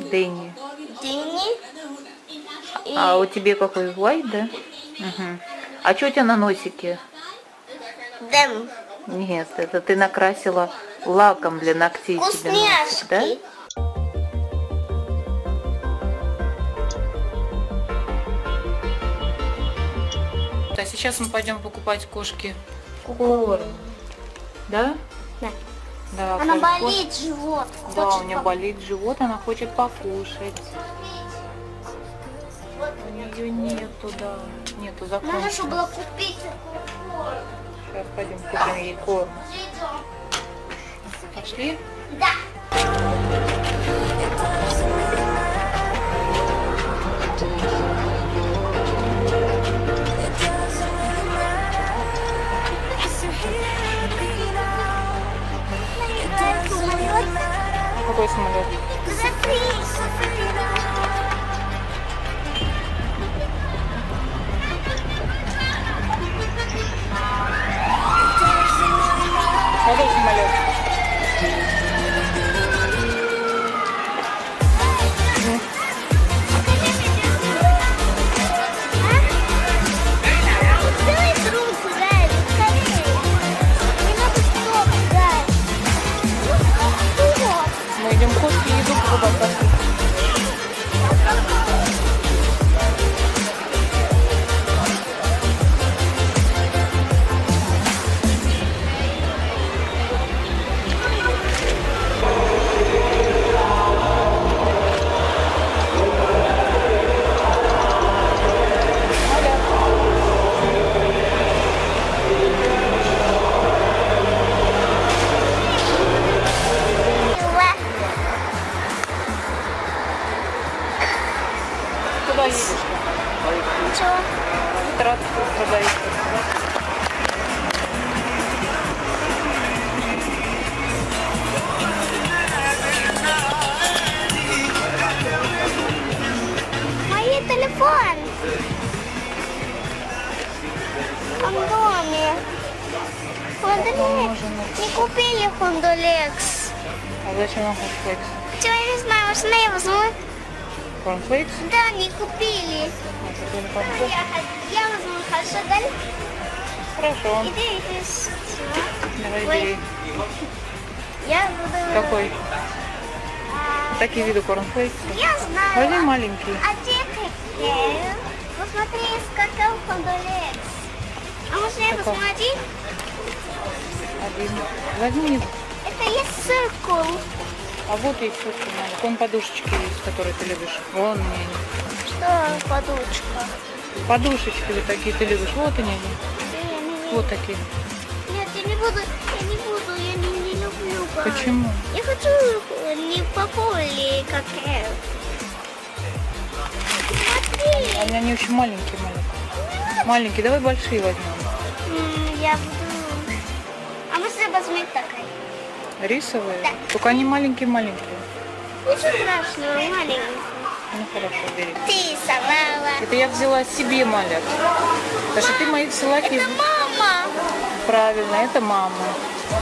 Дэнни. Дэнни. А у тебя какой? White, да? Угу. А что у тебя на носике? Дэм. Нет, это ты накрасила лаком для ногтей себе носик, да? Вкусняшки. А сейчас мы пойдем покупать кошке корм. Да? Да. Да. Она корм. болит живот. Да, Хочет у нее болит живот, она хочет покушать. У нее нету, да. Нету Надо, закончено. чтобы было купить такой корм. Сейчас пойдем купим ей корм. Пошли? Да. Какой самолет? Какой самолет? Давай руку, Гай, скорее. Не надо стоп, Гай. Мы идем кошке еду покупать. Куда едешь? Ничего. Трат продают. Мой телефон. Антоне. Хондолекс. Не купили Хондолекс. А зачем нам корнфлейкс? Чего я не знаю, можно я возьму? Корнфлейкс? Да, не купили. Я возьму, хорошо, Галь? Хорошо. Иди. Давай Ой. бери. Я буду... Какой? Такие виды корнфлейкс. Я знаю. Возьми маленький. А где какие? Посмотри, сколько Хондолекс. А можно я Какой? возьму один? Один. Возьми. Это есть циркул. А вот есть вот маленький. Вон подушечки есть, которые ты любишь. Вон они. Что подушка? Подушечки вот такие ты любишь. Вот они. Вот такие. Нет, я не буду, я не люблю. Гай. Почему? Я хочу не попали, как это. А у Смотри. меня они очень маленькие. Маленькие. Давай большие возьмем. Я буду... А можно возьмем такой? Рисовые? Да. Только они маленькие-маленькие. Ничего страшного, маленький. Ну хорошо, бери. Ты совала. Это я взяла себе, Маля. Потому что ты моих салаки... Это мама. Правильно, это мама.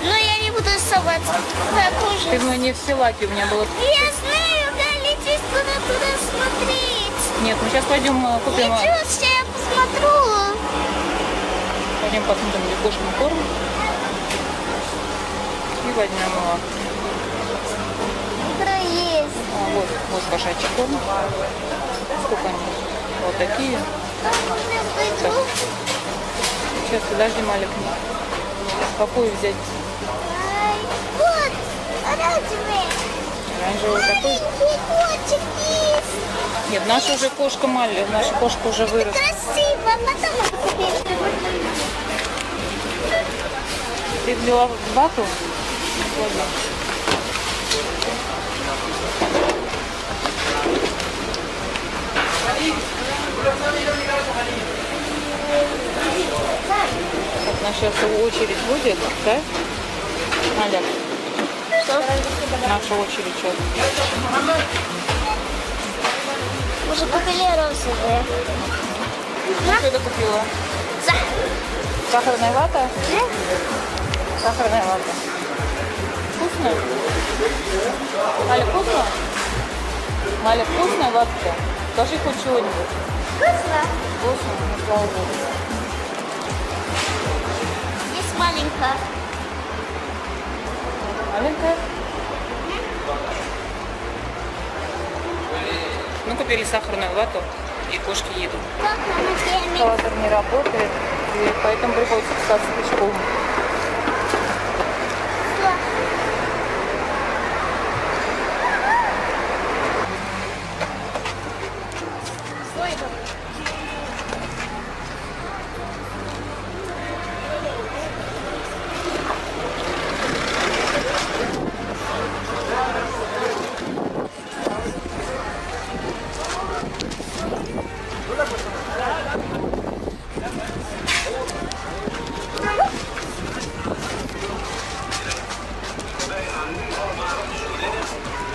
Но я не буду совать. Так уже. Ты мне в селаке у меня было... Я знаю, да, летишь туда смотреть. Нет, мы сейчас пойдем купим... Ничего, сейчас я посмотрю. Пойдем посмотрим, где кошкин корм. И возьмем его. Игра есть. Вот кошачий корм. Сколько они? Вот такие. А можно я пойду? Сейчас, подожди, Малик. Какую взять? Ай, вот, оранжевый. Оранжевый такой? Маленький котик есть. Нет, наша уже кошка Маля. Наша кошка уже выросла. Красиво, потом купить. Ты взяла вату? Ладно. Так, наша сейчас очередь будет, да? Аля, Что? наша очередь сейчас. Уже купили розовые. Что ты купила? Сахарная вата? Сахарная вата. Вкусно? Аля, вкусно? Маля, вкусная латте? Скажи хоть чего-нибудь. Вкусно. Вкусно? Ну, слава богу. Есть маленькая. Маленькая? Мы купили сахарную вату, и кошки едут. Как на теме? Эскалатор не работает, и поэтому приходится писаться пешком.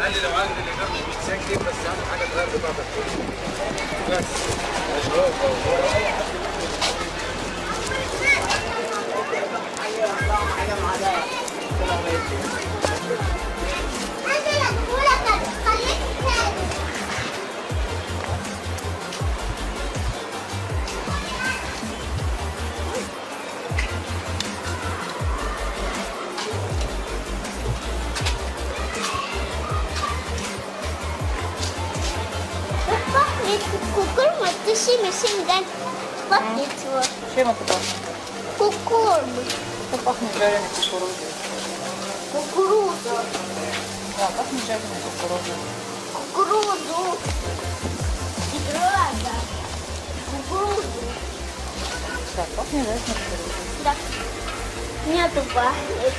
قال لي لو عندي الايجار مش بتسجل بس اهم حاجه تغير بطاقتك بس Пахнет кукурма, тащи мешим, дай. Пахнет его. Чем это пахнет? Кукурма. Это пахнет жареной кукурузой. Кукуруза. Да, пахнет жареной кукурузой. Кукурузу. Играда. Кукурузу. Да, пахнет жареной кукурузой. Да. Нету пахнет.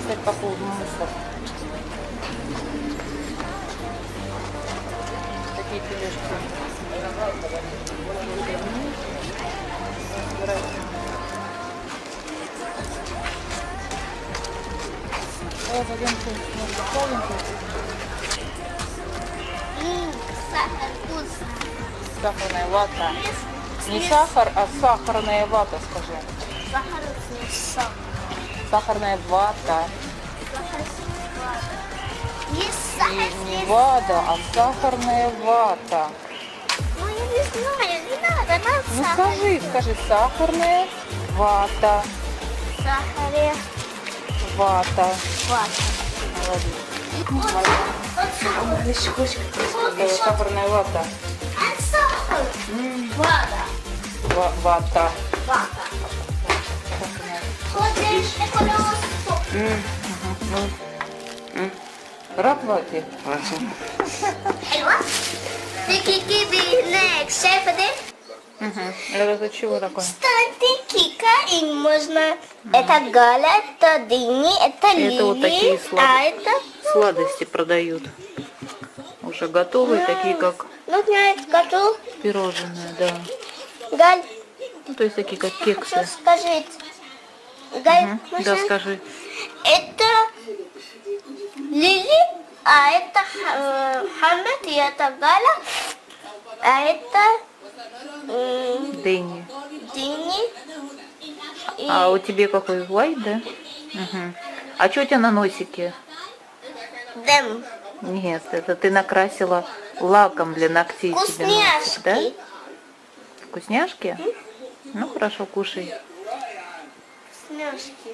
Кстати, по поводу мусора. Такие тележки. Зайдем Сахар вкусно. сахарная вата. Не сахар, а сахарная вата, скажи. Сахар вкусно. Сахарная вата. Есть сахар, Не есть. вата, а сахарная вата. Ну, я не знаю, не надо, надо Ну сахар. скажи, сахарная вата. Сахаре, Вата. вата. Молодец. Сахарная вата. А сахар? Вата. Вата. Вата. Сахарная. Ходишь, экономику. Рад вате? حلوة. تيكي كيبي next. شايفة دي؟ Это чего такое? Станьте кика, и можно... Это Галя, это Дини, это Лили, Это вот такие а это... Сладости продают. Уже готовые, такие как Ну, я скажу. пирожные, да. Галь, Ну, то есть такие как что кексы. скажите? Галь, Да, можно? скажи. Это Лили, а это Хамед, и это Галя, а это Дэнни. Дини. И А у тебя какой white, да? А что у тебя на носике? Дэм. Нет, это ты накрасила лаком для ногтей себе носик, да? Вкусняшки. Вкусняшки? Ну хорошо, кушай. Вкусняшки.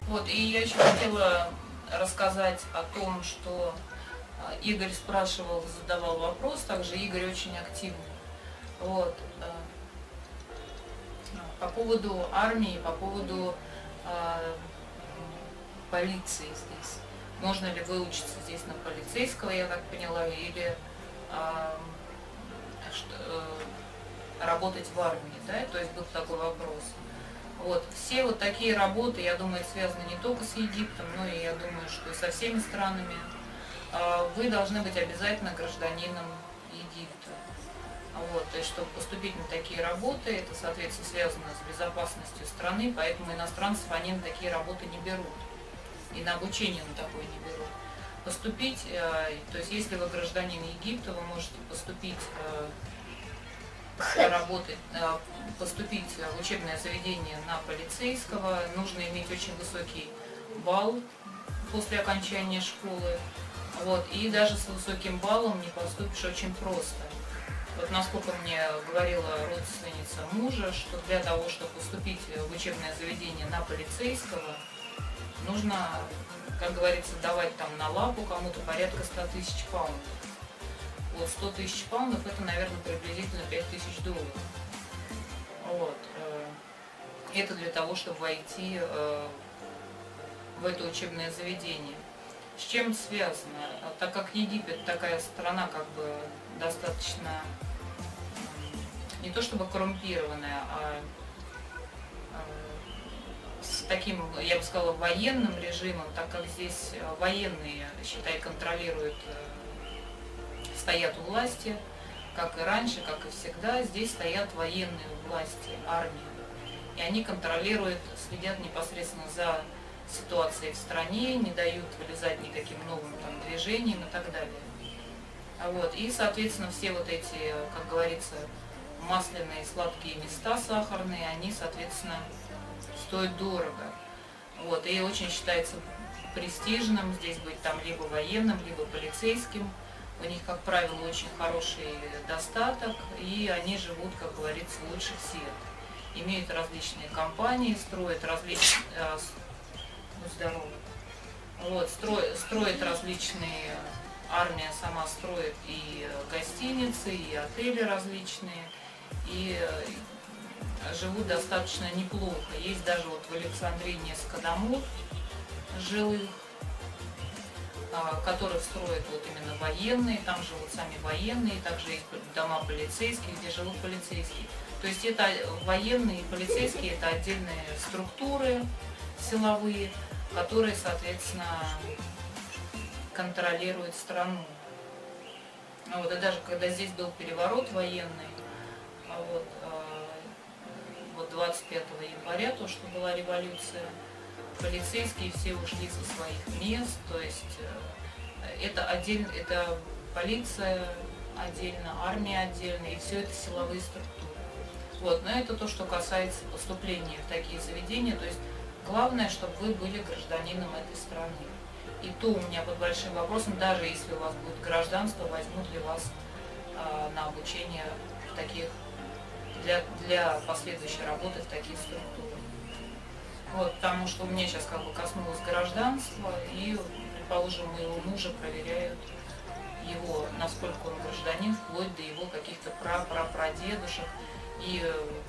Вот, и я еще хотела рассказать о том, что Игорь спрашивал, задавал вопрос, также Игорь очень активный. Вот, по поводу армии, по поводу полиции здесь. Можно ли выучиться здесь на полицейского, я так поняла, или работать в армии, да, то есть был такой вопрос. Вот, все вот такие работы, я думаю, связаны не только с Египтом, но и я думаю, что и со всеми странами. Вы должны быть обязательно гражданином Египта. Вот, то есть, чтобы поступить на такие работы, это, соответственно, связано с безопасностью страны, поэтому иностранцев они на такие работы не берут. И на обучение на такое не берут. поступить, то есть если вы гражданин Египта, вы можете поступить работать, поступить в учебное заведение на полицейского. Нужно иметь очень высокий балл после окончания школы. Вот. И даже с высоким баллом не поступишь очень просто. Вот насколько мне говорила родственница мужа, что для того, чтобы поступить в учебное заведение на полицейского, нужно, как говорится, давать там на лапу кому-то порядка 100 000 паундов. Вот 100 000 паундов это, наверное, приблизительно 5000 долларов. Вот. Это для того, чтобы войти в это учебное заведение. С чем связано? Так как Египет такая страна, как бы достаточно не то чтобы коррумпированная, а с таким, я бы сказала, военным режимом, так как здесь военные, считай, контролируют, стоят у власти, как и раньше, как и всегда, здесь стоят военные власти, армия. И они контролируют, следят непосредственно за ситуацией в стране, не дают вылезать никаким новым там движениям и так далее. Вот. И, соответственно, все вот эти, как говорится, масляные сладкие места сахарные, они, соответственно, стоят дорого. Вот. И очень считается престижным здесь быть там либо военным, либо полицейским. У них, как правило, очень хороший достаток, и они живут, как говорится, лучше всех. Имеют различные компании, строят различные... будь здоровы. Вот, строят различные... Армия сама строит и гостиницы, и отели различные, и живут достаточно неплохо. Есть даже вот в Александрии несколько домов жилых, которых строят вот именно военные, там живут сами военные, также есть дома полицейских, где живут полицейские. То есть это военные и полицейские, это отдельные структуры силовые, которые, соответственно, контролируют страну. Вот, и даже когда здесь был переворот военный, вот 25 января, то, что была революция, полицейские все ушли со своих мест, то есть это отдельно, это полиция отдельно, армия отдельно, и все это силовые структуры. Вот, но это то, что касается поступления в такие заведения, то есть главное, чтобы вы были гражданином этой страны. И то у меня под большим вопросом, даже если у вас будет гражданство, возьмут ли вас на обучение в таких, для последующей работы в таких структурах. Вот, потому что у меня сейчас как бы коснулось гражданства, и, предположим, моего мужа проверяют его, насколько он гражданин, вплоть до его каких-то прадедушек. И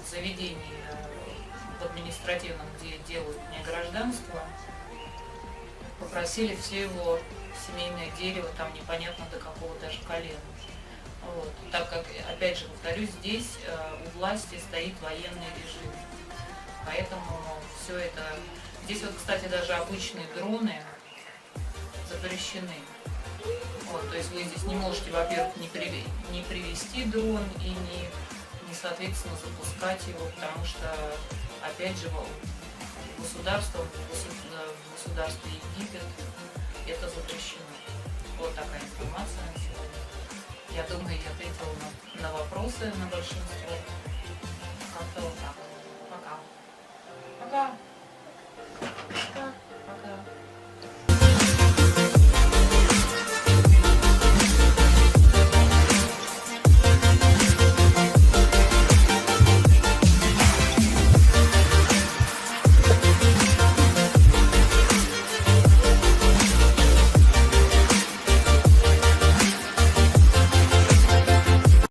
в заведении в административном, где делают мне гражданство, попросили все его семейное дерево, там непонятно до какого даже колена. Вот. Так как, опять же, повторюсь, здесь у власти стоит военный режим. Поэтому все это... Здесь вот, кстати, даже обычные дроны запрещены. Вот, то есть вы здесь не можете, во-первых, не привезти дрон и не, соответственно, запускать его, потому что, опять же, государство, в государстве Египет это запрещено. Вот такая информация на сегодня. Я думаю, я ответила на вопросы, на большинство. Как-то вот так. Пока. Пока.